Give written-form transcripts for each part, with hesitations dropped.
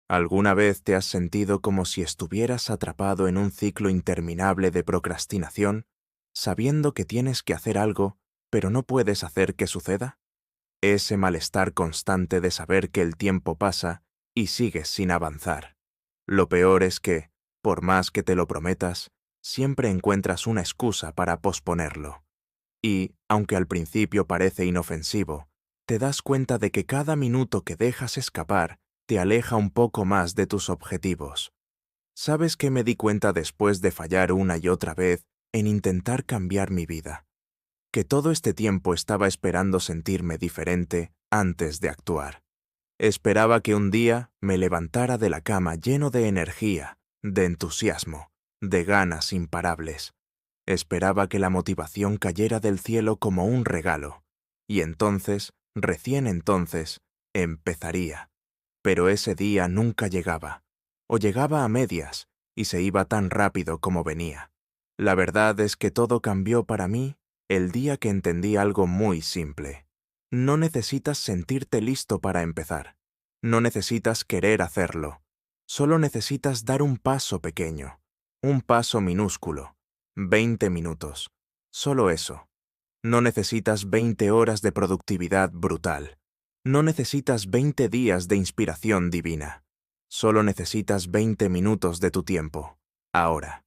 ¿Alguna vez te has sentido como si estuvieras atrapado en un ciclo interminable de procrastinación, sabiendo que tienes que hacer algo, pero no puedes hacer que suceda? Ese malestar constante de saber que el tiempo pasa y sigues sin avanzar. Lo peor es que, por más que te lo prometas, siempre encuentras una excusa para posponerlo. Y, aunque al principio parece inofensivo, te das cuenta de que cada minuto que dejas escapar te aleja un poco más de tus objetivos. ¿Sabes qué me di cuenta después de fallar una y otra vez en intentar cambiar mi vida? Que todo este tiempo estaba esperando sentirme diferente antes de actuar. Esperaba que un día me levantara de la cama lleno de energía, de entusiasmo, de ganas imparables. Esperaba que la motivación cayera del cielo como un regalo, y entonces, recién entonces, empezaría. Pero ese día nunca llegaba, o llegaba a medias, y se iba tan rápido como venía. La verdad es que todo cambió para mí el día que entendí algo muy simple. No necesitas sentirte listo para empezar. No necesitas querer hacerlo. Solo necesitas dar un paso pequeño, un paso minúsculo. 20 minutos. Solo eso. No necesitas 20 horas de productividad brutal. No necesitas 20 días de inspiración divina. Solo necesitas 20 minutos de tu tiempo. Ahora.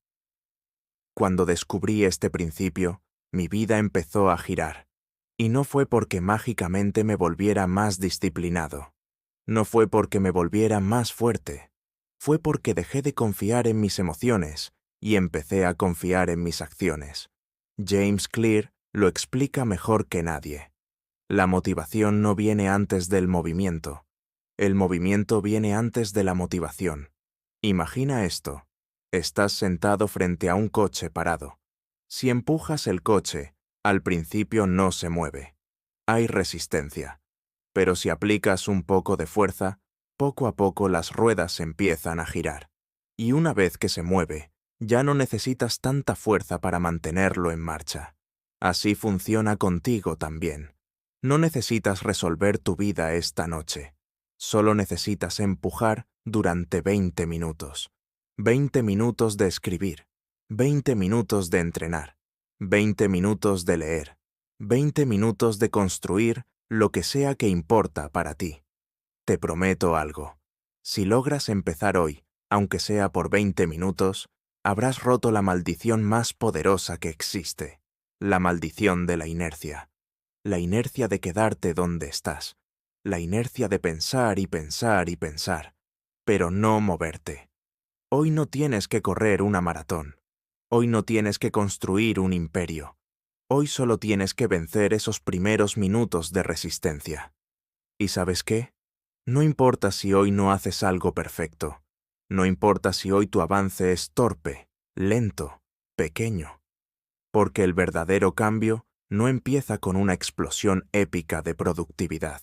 Cuando descubrí este principio, mi vida empezó a girar. Y no fue porque mágicamente me volviera más disciplinado. No fue porque me volviera más fuerte. Fue porque dejé de confiar en mis emociones y empecé a confiar en mis acciones. James Clear lo explica mejor que nadie. La motivación no viene antes del movimiento. El movimiento viene antes de la motivación. Imagina esto. Estás sentado frente a un coche parado. Si empujas el coche, al principio no se mueve. Hay resistencia. Pero si aplicas un poco de fuerza, poco a poco las ruedas empiezan a girar. Y una vez que se mueve, ya no necesitas tanta fuerza para mantenerlo en marcha. Así funciona contigo también. No necesitas resolver tu vida esta noche. Solo necesitas empujar durante 20 minutos. 20 minutos de escribir. 20 minutos de entrenar. 20 minutos de leer. 20 minutos de construir lo que sea que importa para ti. Te prometo algo. Si logras empezar hoy, aunque sea por 20 minutos, habrás roto la maldición más poderosa que existe. La maldición de la inercia. La inercia de quedarte donde estás. La inercia de pensar y pensar y pensar, pero no moverte. Hoy no tienes que correr una maratón. Hoy no tienes que construir un imperio. Hoy solo tienes que vencer esos primeros minutos de resistencia. ¿Y sabes qué? No importa si hoy no haces algo perfecto. No importa si hoy tu avance es torpe, lento, pequeño. Porque el verdadero cambio no empieza con una explosión épica de productividad.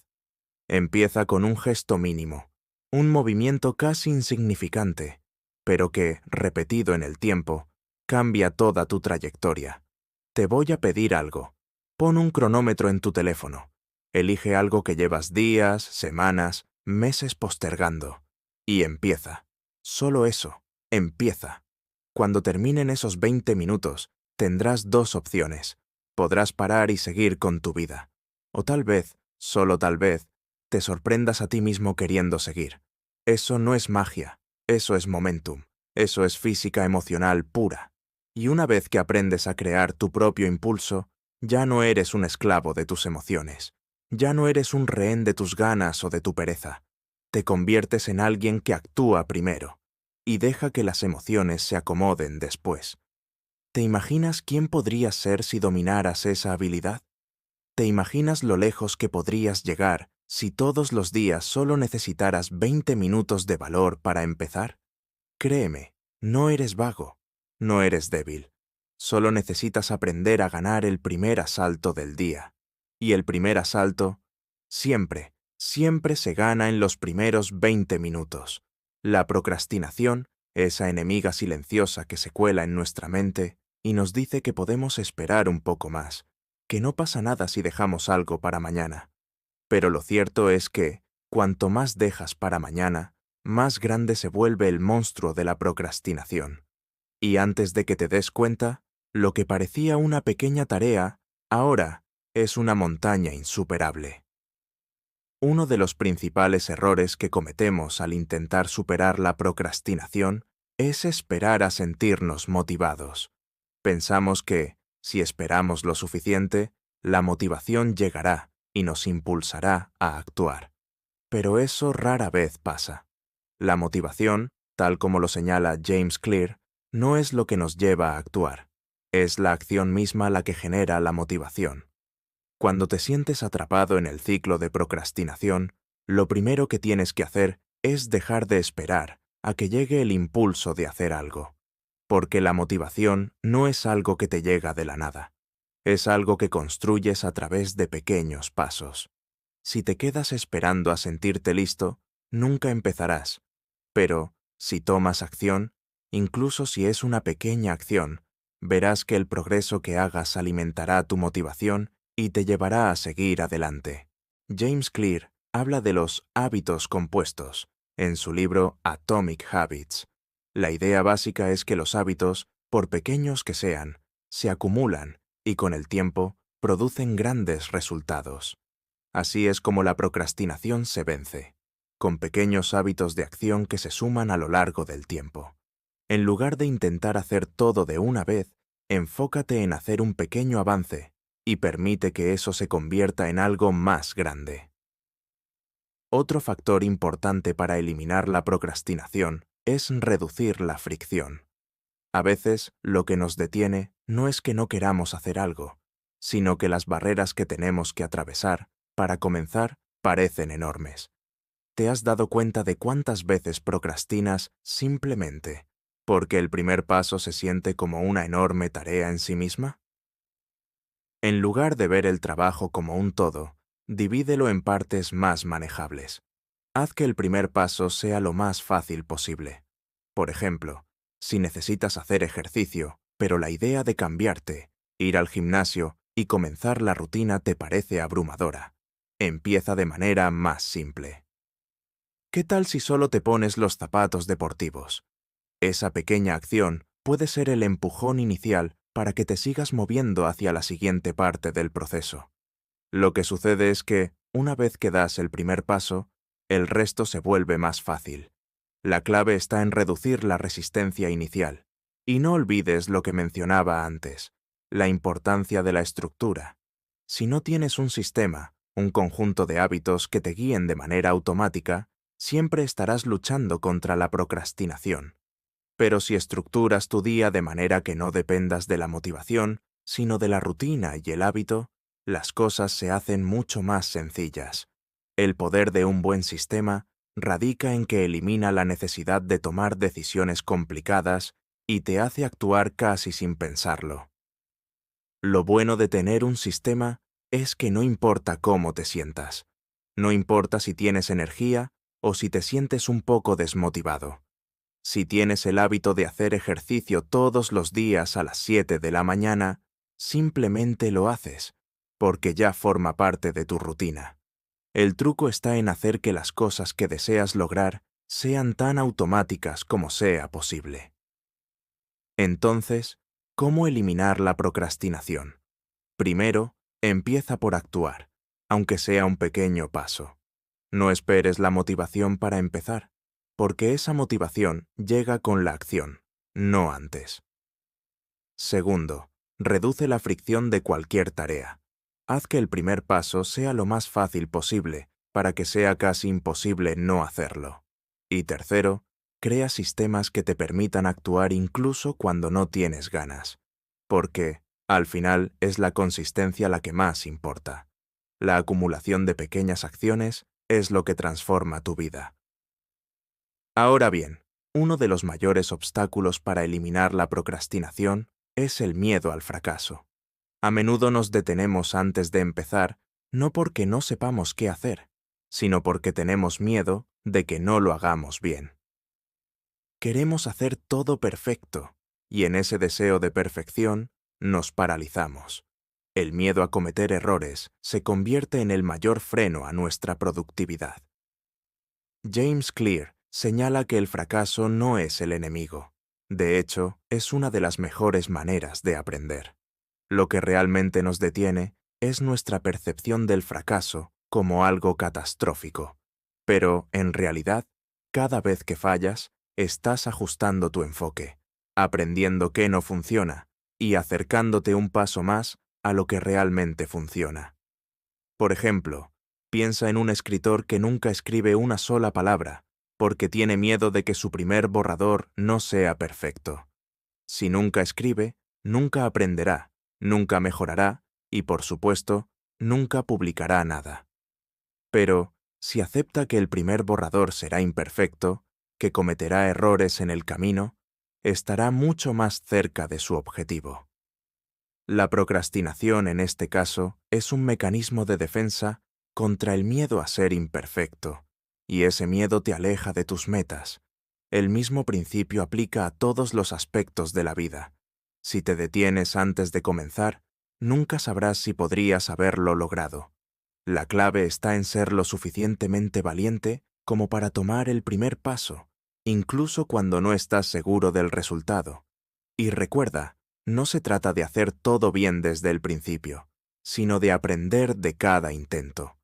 Empieza con un gesto mínimo, un movimiento casi insignificante, pero que, repetido en el tiempo, cambia toda tu trayectoria. Te voy a pedir algo. Pon un cronómetro en tu teléfono. Elige algo que llevas días, semanas, meses postergando. Y empieza. Solo eso. Empieza. Cuando terminen esos 20 minutos, tendrás dos opciones. Podrás parar y seguir con tu vida. O tal vez, solo tal vez, te sorprendas a ti mismo queriendo seguir. Eso no es magia. Eso es momentum. Eso es física emocional pura. Y una vez que aprendes a crear tu propio impulso, ya no eres un esclavo de tus emociones. Ya no eres un rehén de tus ganas o de tu pereza. Te conviertes en alguien que actúa primero y deja que las emociones se acomoden después. ¿Te imaginas quién podrías ser si dominaras esa habilidad? ¿Te imaginas lo lejos que podrías llegar si todos los días solo necesitaras 20 minutos de valor para empezar? Créeme, no eres vago, no eres débil. Solo necesitas aprender a ganar el primer asalto del día. Y el primer asalto, siempre, siempre se gana en los primeros 20 minutos. La procrastinación, esa enemiga silenciosa que se cuela en nuestra mente y nos dice que podemos esperar un poco más, que no pasa nada si dejamos algo para mañana. Pero lo cierto es que, cuanto más dejas para mañana, más grande se vuelve el monstruo de la procrastinación. Y antes de que te des cuenta, lo que parecía una pequeña tarea, ahora es una montaña insuperable. Uno de los principales errores que cometemos al intentar superar la procrastinación es esperar a sentirnos motivados. Pensamos que, si esperamos lo suficiente, la motivación llegará y nos impulsará a actuar. Pero eso rara vez pasa. La motivación, tal como lo señala James Clear, no es lo que nos lleva a actuar. Es la acción misma la que genera la motivación. Cuando te sientes atrapado en el ciclo de procrastinación, lo primero que tienes que hacer es dejar de esperar a que llegue el impulso de hacer algo. Porque la motivación no es algo que te llega de la nada. Es algo que construyes a través de pequeños pasos. Si te quedas esperando a sentirte listo, nunca empezarás. Pero, si tomas acción, incluso si es una pequeña acción, verás que el progreso que hagas alimentará tu motivación y te llevará a seguir adelante. James Clear habla de los hábitos compuestos en su libro Atomic Habits. La idea básica es que los hábitos, por pequeños que sean, se acumulan y con el tiempo producen grandes resultados. Así es como la procrastinación se vence, con pequeños hábitos de acción que se suman a lo largo del tiempo. En lugar de intentar hacer todo de una vez, enfócate en hacer un pequeño avance y permite que eso se convierta en algo más grande. Otro factor importante para eliminar la procrastinación es reducir la fricción. A veces, lo que nos detiene no es que no queramos hacer algo, sino que las barreras que tenemos que atravesar, para comenzar, parecen enormes. ¿Te has dado cuenta de cuántas veces procrastinas simplemente porque el primer paso se siente como una enorme tarea en sí misma? En lugar de ver el trabajo como un todo, divídelo en partes más manejables. Haz que el primer paso sea lo más fácil posible. Por ejemplo, si necesitas hacer ejercicio, pero la idea de cambiarte, ir al gimnasio y comenzar la rutina te parece abrumadora, empieza de manera más simple. ¿Qué tal si solo te pones los zapatos deportivos? Esa pequeña acción puede ser el empujón inicial para que te sigas moviendo hacia la siguiente parte del proceso. Lo que sucede es que, una vez que das el primer paso, el resto se vuelve más fácil. La clave está en reducir la resistencia inicial. Y no olvides lo que mencionaba antes, la importancia de la estructura. Si no tienes un sistema, un conjunto de hábitos que te guíen de manera automática, siempre estarás luchando contra la procrastinación. Pero si estructuras tu día de manera que no dependas de la motivación, sino de la rutina y el hábito, las cosas se hacen mucho más sencillas. El poder de un buen sistema radica en que elimina la necesidad de tomar decisiones complicadas y te hace actuar casi sin pensarlo. Lo bueno de tener un sistema es que no importa cómo te sientas. No importa si tienes energía o si te sientes un poco desmotivado. Si tienes el hábito de hacer ejercicio todos los días a las 7 de la mañana, simplemente lo haces, porque ya forma parte de tu rutina. El truco está en hacer que las cosas que deseas lograr sean tan automáticas como sea posible. Entonces, ¿cómo eliminar la procrastinación? Primero, empieza por actuar, aunque sea un pequeño paso. No esperes la motivación para empezar, porque esa motivación llega con la acción, no antes. Segundo, reduce la fricción de cualquier tarea. Haz que el primer paso sea lo más fácil posible para que sea casi imposible no hacerlo. Y tercero, crea sistemas que te permitan actuar incluso cuando no tienes ganas. Porque, al final, es la consistencia la que más importa. La acumulación de pequeñas acciones es lo que transforma tu vida. Ahora bien, uno de los mayores obstáculos para eliminar la procrastinación es el miedo al fracaso. A menudo nos detenemos antes de empezar, no porque no sepamos qué hacer, sino porque tenemos miedo de que no lo hagamos bien. Queremos hacer todo perfecto, y en ese deseo de perfección nos paralizamos. El miedo a cometer errores se convierte en el mayor freno a nuestra productividad. James Clear señala que el fracaso no es el enemigo. De hecho, es una de las mejores maneras de aprender. Lo que realmente nos detiene es nuestra percepción del fracaso como algo catastrófico. Pero, en realidad, cada vez que fallas, estás ajustando tu enfoque, aprendiendo qué no funciona y acercándote un paso más a lo que realmente funciona. Por ejemplo, piensa en un escritor que nunca escribe una sola palabra, porque tiene miedo de que su primer borrador no sea perfecto. Si nunca escribe, nunca aprenderá, nunca mejorará y, por supuesto, nunca publicará nada. Pero, si acepta que el primer borrador será imperfecto, que cometerá errores en el camino, estará mucho más cerca de su objetivo. La procrastinación, en este caso, es un mecanismo de defensa contra el miedo a ser imperfecto, y ese miedo te aleja de tus metas. El mismo principio aplica a todos los aspectos de la vida. Si te detienes antes de comenzar, nunca sabrás si podrías haberlo logrado. La clave está en ser lo suficientemente valiente como para tomar el primer paso, incluso cuando no estás seguro del resultado. Y recuerda, no se trata de hacer todo bien desde el principio, sino de aprender de cada intento.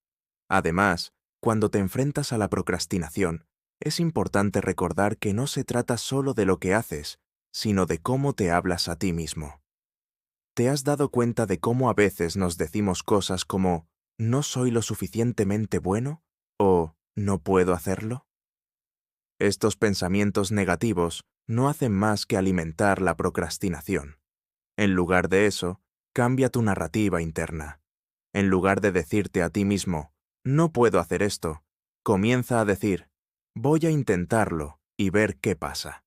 Además, cuando te enfrentas a la procrastinación, es importante recordar que no se trata solo de lo que haces, sino de cómo te hablas a ti mismo. ¿Te has dado cuenta de cómo a veces nos decimos cosas como «no soy lo suficientemente bueno» o «no puedo hacerlo»? Estos pensamientos negativos no hacen más que alimentar la procrastinación. En lugar de eso, cambia tu narrativa interna. En lugar de decirte a ti mismo, no puedo hacer esto, comienza a decir, voy a intentarlo y ver qué pasa.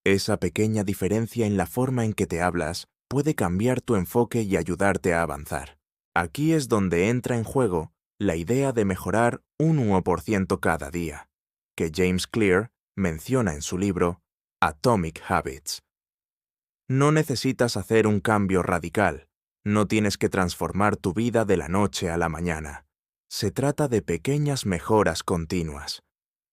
Esa pequeña diferencia en la forma en que te hablas puede cambiar tu enfoque y ayudarte a avanzar. Aquí es donde entra en juego la idea de mejorar un 1% cada día, que James Clear menciona en su libro Atomic Habits. No necesitas hacer un cambio radical, no tienes que transformar tu vida de la noche a la mañana. Se trata de pequeñas mejoras continuas.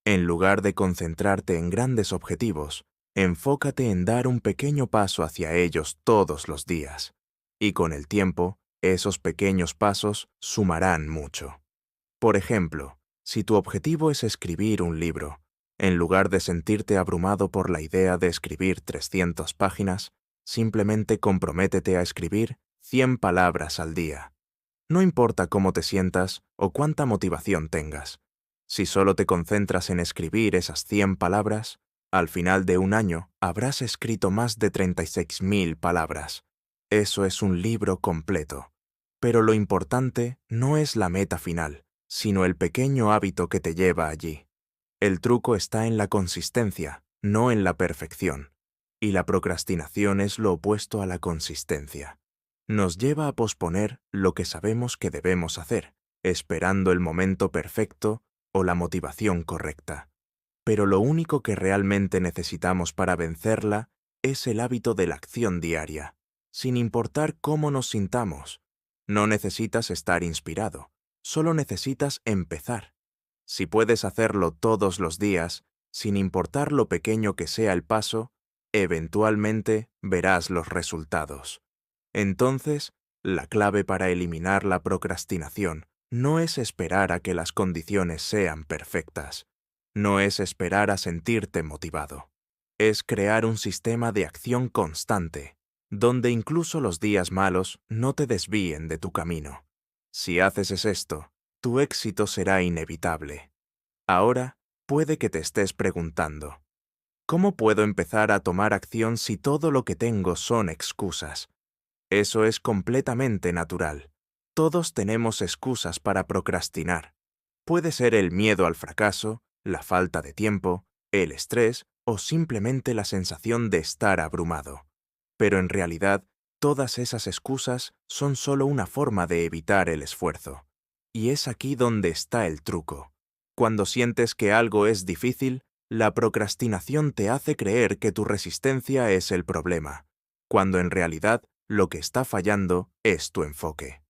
En lugar de concentrarte en grandes objetivos, enfócate en dar un pequeño paso hacia ellos todos los días. Y con el tiempo, esos pequeños pasos sumarán mucho. Por ejemplo, si tu objetivo es escribir un libro, en lugar de sentirte abrumado por la idea de escribir 300 páginas, simplemente comprométete a escribir 100 palabras al día. No importa cómo te sientas o cuánta motivación tengas. Si solo te concentras en escribir esas 100 palabras, al final de un año habrás escrito más de 36.000 palabras. Eso es un libro completo. Pero lo importante no es la meta final, sino el pequeño hábito que te lleva allí. El truco está en la consistencia, no en la perfección. Y la procrastinación es lo opuesto a la consistencia. Nos lleva a posponer lo que sabemos que debemos hacer, esperando el momento perfecto o la motivación correcta. Pero lo único que realmente necesitamos para vencerla es el hábito de la acción diaria, sin importar cómo nos sintamos. No necesitas estar inspirado, solo necesitas empezar. Si puedes hacerlo todos los días, sin importar lo pequeño que sea el paso, eventualmente verás los resultados. Entonces, la clave para eliminar la procrastinación no es esperar a que las condiciones sean perfectas. No es esperar a sentirte motivado. Es crear un sistema de acción constante, donde incluso los días malos no te desvíen de tu camino. Si haces esto, tu éxito será inevitable. Ahora, puede que te estés preguntando, ¿cómo puedo empezar a tomar acción si todo lo que tengo son excusas? Eso es completamente natural. Todos tenemos excusas para procrastinar. Puede ser el miedo al fracaso, la falta de tiempo, el estrés o simplemente la sensación de estar abrumado. Pero en realidad, todas esas excusas son solo una forma de evitar el esfuerzo. Y es aquí donde está el truco. Cuando sientes que algo es difícil, la procrastinación te hace creer que tu resistencia es el problema, cuando en realidad lo que está fallando es tu enfoque.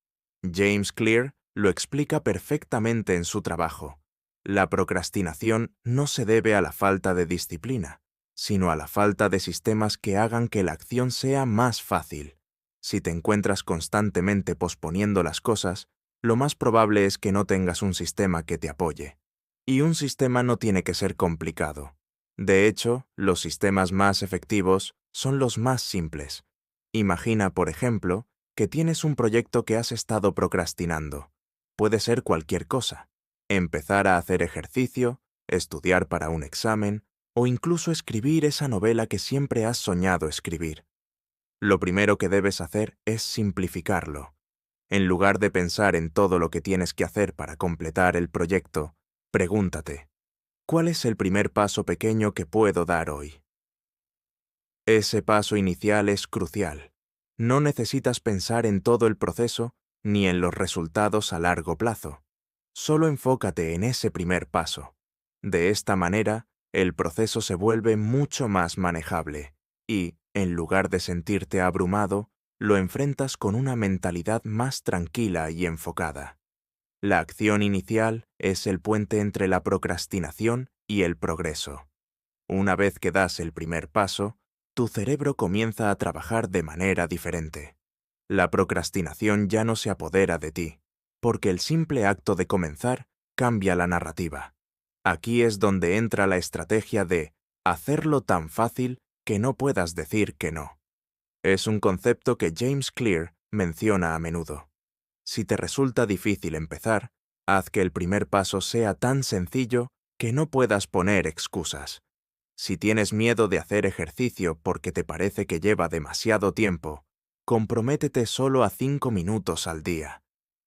James Clear lo explica perfectamente en su trabajo. La procrastinación no se debe a la falta de disciplina, sino a la falta de sistemas que hagan que la acción sea más fácil. Si te encuentras constantemente posponiendo las cosas, lo más probable es que no tengas un sistema que te apoye. Y un sistema no tiene que ser complicado. De hecho, los sistemas más efectivos son los más simples. Imagina, por ejemplo, que tienes un proyecto que has estado procrastinando. Puede ser cualquier cosa. Empezar a hacer ejercicio, estudiar para un examen, o incluso escribir esa novela que siempre has soñado escribir. Lo primero que debes hacer es simplificarlo. En lugar de pensar en todo lo que tienes que hacer para completar el proyecto, pregúntate, ¿cuál es el primer paso pequeño que puedo dar hoy? Ese paso inicial es crucial. No necesitas pensar en todo el proceso ni en los resultados a largo plazo. Solo enfócate en ese primer paso. De esta manera, el proceso se vuelve mucho más manejable y, en lugar de sentirte abrumado, lo enfrentas con una mentalidad más tranquila y enfocada. La acción inicial es el puente entre la procrastinación y el progreso. Una vez que das el primer paso, tu cerebro comienza a trabajar de manera diferente. La procrastinación ya no se apodera de ti, porque el simple acto de comenzar cambia la narrativa. Aquí es donde entra la estrategia de hacerlo tan fácil que no puedas decir que no. Es un concepto que James Clear menciona a menudo. Si te resulta difícil empezar, haz que el primer paso sea tan sencillo que no puedas poner excusas. Si tienes miedo de hacer ejercicio porque te parece que lleva demasiado tiempo, comprométete solo a 5 minutos al día.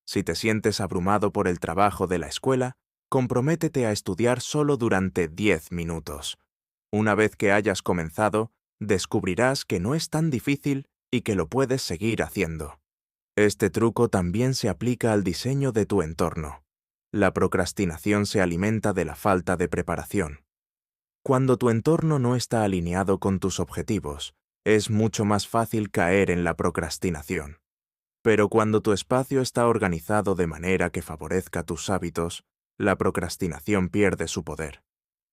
Si te sientes abrumado por el trabajo de la escuela, comprométete a estudiar solo durante 10 minutos. Una vez que hayas comenzado, descubrirás que no es tan difícil y que lo puedes seguir haciendo. Este truco también se aplica al diseño de tu entorno. La procrastinación se alimenta de la falta de preparación. Cuando tu entorno no está alineado con tus objetivos, es mucho más fácil caer en la procrastinación. Pero cuando tu espacio está organizado de manera que favorezca tus hábitos, la procrastinación pierde su poder.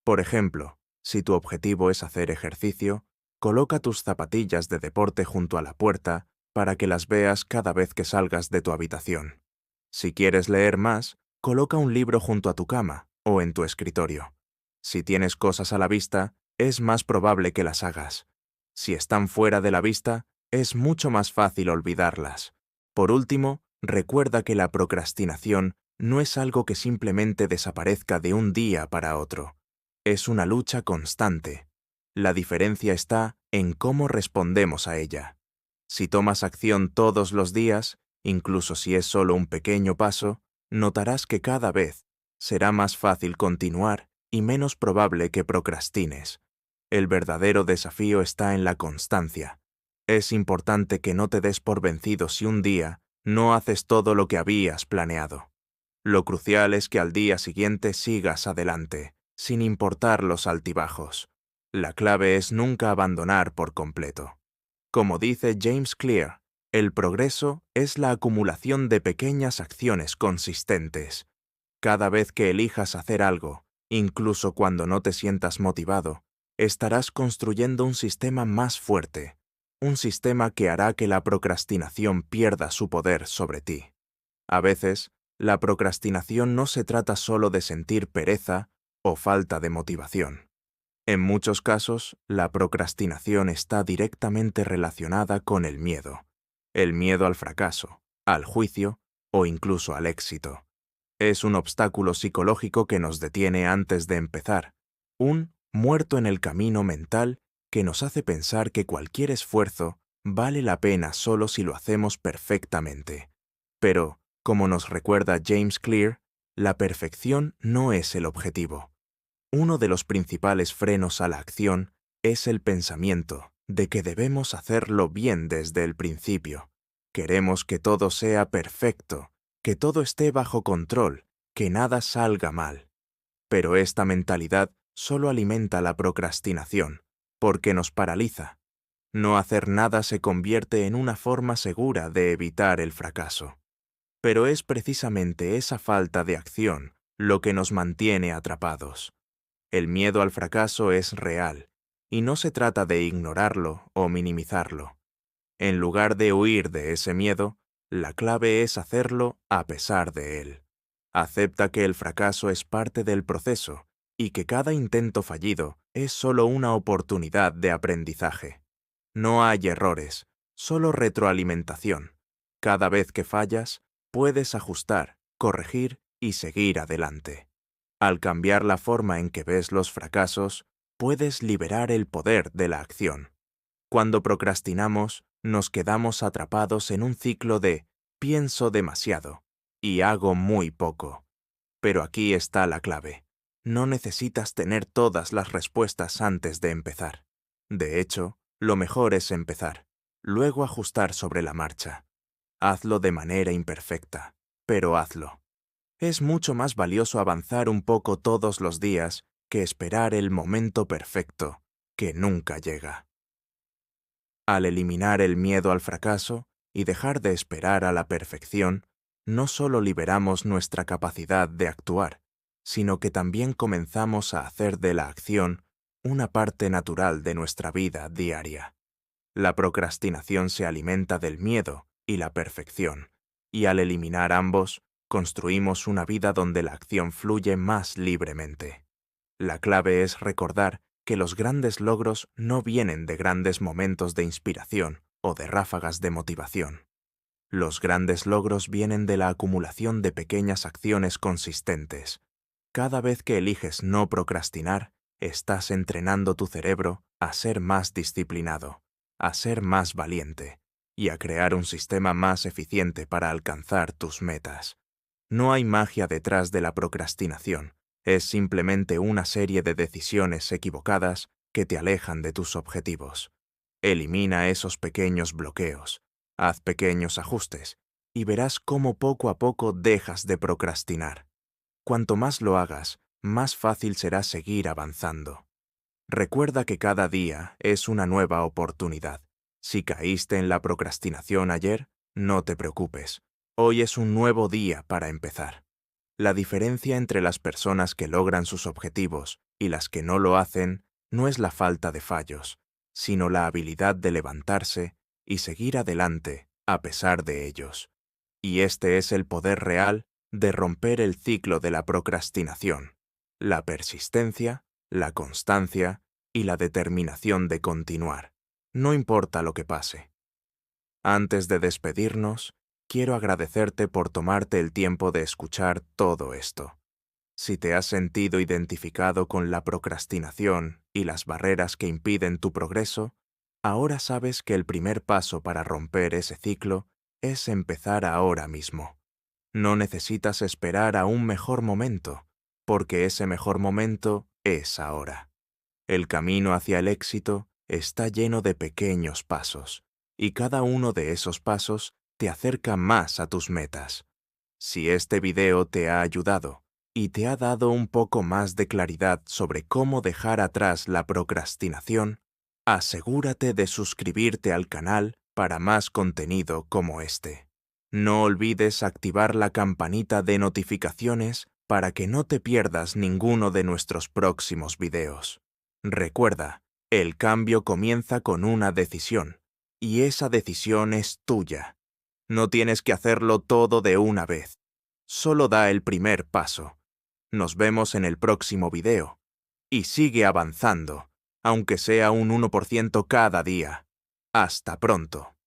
Por ejemplo, si tu objetivo es hacer ejercicio, coloca tus zapatillas de deporte junto a la puerta para que las veas cada vez que salgas de tu habitación. Si quieres leer más, coloca un libro junto a tu cama o en tu escritorio. Si tienes cosas a la vista, es más probable que las hagas. Si están fuera de la vista, es mucho más fácil olvidarlas. Por último, recuerda que la procrastinación no es algo que simplemente desaparezca de un día para otro. Es una lucha constante. La diferencia está en cómo respondemos a ella. Si tomas acción todos los días, incluso si es solo un pequeño paso, notarás que cada vez será más fácil continuar y menos probable que procrastines. El verdadero desafío está en la constancia. Es importante que no te des por vencido si un día no haces todo lo que habías planeado. Lo crucial es que al día siguiente sigas adelante, sin importar los altibajos. La clave es nunca abandonar por completo. Como dice James Clear, el progreso es la acumulación de pequeñas acciones consistentes. Cada vez que elijas hacer algo, incluso cuando no te sientas motivado, estarás construyendo un sistema más fuerte, un sistema que hará que la procrastinación pierda su poder sobre ti. A veces, la procrastinación no se trata solo de sentir pereza o falta de motivación. En muchos casos, la procrastinación está directamente relacionada con el miedo al fracaso, al juicio o incluso al éxito. Es un obstáculo psicológico que nos detiene antes de empezar, un muerto en el camino mental que nos hace pensar que cualquier esfuerzo vale la pena solo si lo hacemos perfectamente. Pero, como nos recuerda James Clear, la perfección no es el objetivo. Uno de los principales frenos a la acción es el pensamiento de que debemos hacerlo bien desde el principio. Queremos que todo sea perfecto, que todo esté bajo control, que nada salga mal. Pero esta mentalidad solo alimenta la procrastinación, porque nos paraliza. No hacer nada se convierte en una forma segura de evitar el fracaso. Pero es precisamente esa falta de acción lo que nos mantiene atrapados. El miedo al fracaso es real, y no se trata de ignorarlo o minimizarlo. En lugar de huir de ese miedo, la clave es hacerlo a pesar de él. Acepta que el fracaso es parte del proceso y que cada intento fallido es solo una oportunidad de aprendizaje. No hay errores, solo retroalimentación. Cada vez que fallas, puedes ajustar, corregir y seguir adelante. Al cambiar la forma en que ves los fracasos, puedes liberar el poder de la acción. Cuando procrastinamos, nos quedamos atrapados en un ciclo de pienso demasiado y hago muy poco. Pero aquí está la clave. No necesitas tener todas las respuestas antes de empezar. De hecho, lo mejor es empezar, luego ajustar sobre la marcha. Hazlo de manera imperfecta, pero hazlo. Es mucho más valioso avanzar un poco todos los días que esperar el momento perfecto, que nunca llega. Al eliminar el miedo al fracaso y dejar de esperar a la perfección, no solo liberamos nuestra capacidad de actuar, sino que también comenzamos a hacer de la acción una parte natural de nuestra vida diaria. La procrastinación se alimenta del miedo y la perfección, y al eliminar ambos, construimos una vida donde la acción fluye más libremente. La clave es recordar que los grandes logros no vienen de grandes momentos de inspiración o de ráfagas de motivación. Los grandes logros vienen de la acumulación de pequeñas acciones consistentes. Cada vez que eliges no procrastinar, estás entrenando tu cerebro a ser más disciplinado, a ser más valiente y a crear un sistema más eficiente para alcanzar tus metas. No hay magia detrás de la procrastinación. Es simplemente una serie de decisiones equivocadas que te alejan de tus objetivos. Elimina esos pequeños bloqueos, haz pequeños ajustes y verás cómo poco a poco dejas de procrastinar. Cuanto más lo hagas, más fácil será seguir avanzando. Recuerda que cada día es una nueva oportunidad. Si caíste en la procrastinación ayer, no te preocupes. Hoy es un nuevo día para empezar. La diferencia entre las personas que logran sus objetivos y las que no lo hacen no es la falta de fallos, sino la habilidad de levantarse y seguir adelante a pesar de ellos. Y este es el poder real de romper el ciclo de la procrastinación, la persistencia, la constancia y la determinación de continuar, no importa lo que pase. Antes de despedirnos, quiero agradecerte por tomarte el tiempo de escuchar todo esto. Si te has sentido identificado con la procrastinación y las barreras que impiden tu progreso, ahora sabes que el primer paso para romper ese ciclo es empezar ahora mismo. No necesitas esperar a un mejor momento, porque ese mejor momento es ahora. El camino hacia el éxito está lleno de pequeños pasos, y cada uno de esos pasos te acerca más a tus metas. Si este video te ha ayudado y te ha dado un poco más de claridad sobre cómo dejar atrás la procrastinación, asegúrate de suscribirte al canal para más contenido como este. No olvides activar la campanita de notificaciones para que no te pierdas ninguno de nuestros próximos videos. Recuerda, el cambio comienza con una decisión, y esa decisión es tuya. No tienes que hacerlo todo de una vez. Solo da el primer paso. Nos vemos en el próximo video. Y sigue avanzando, aunque sea un 1% cada día. Hasta pronto.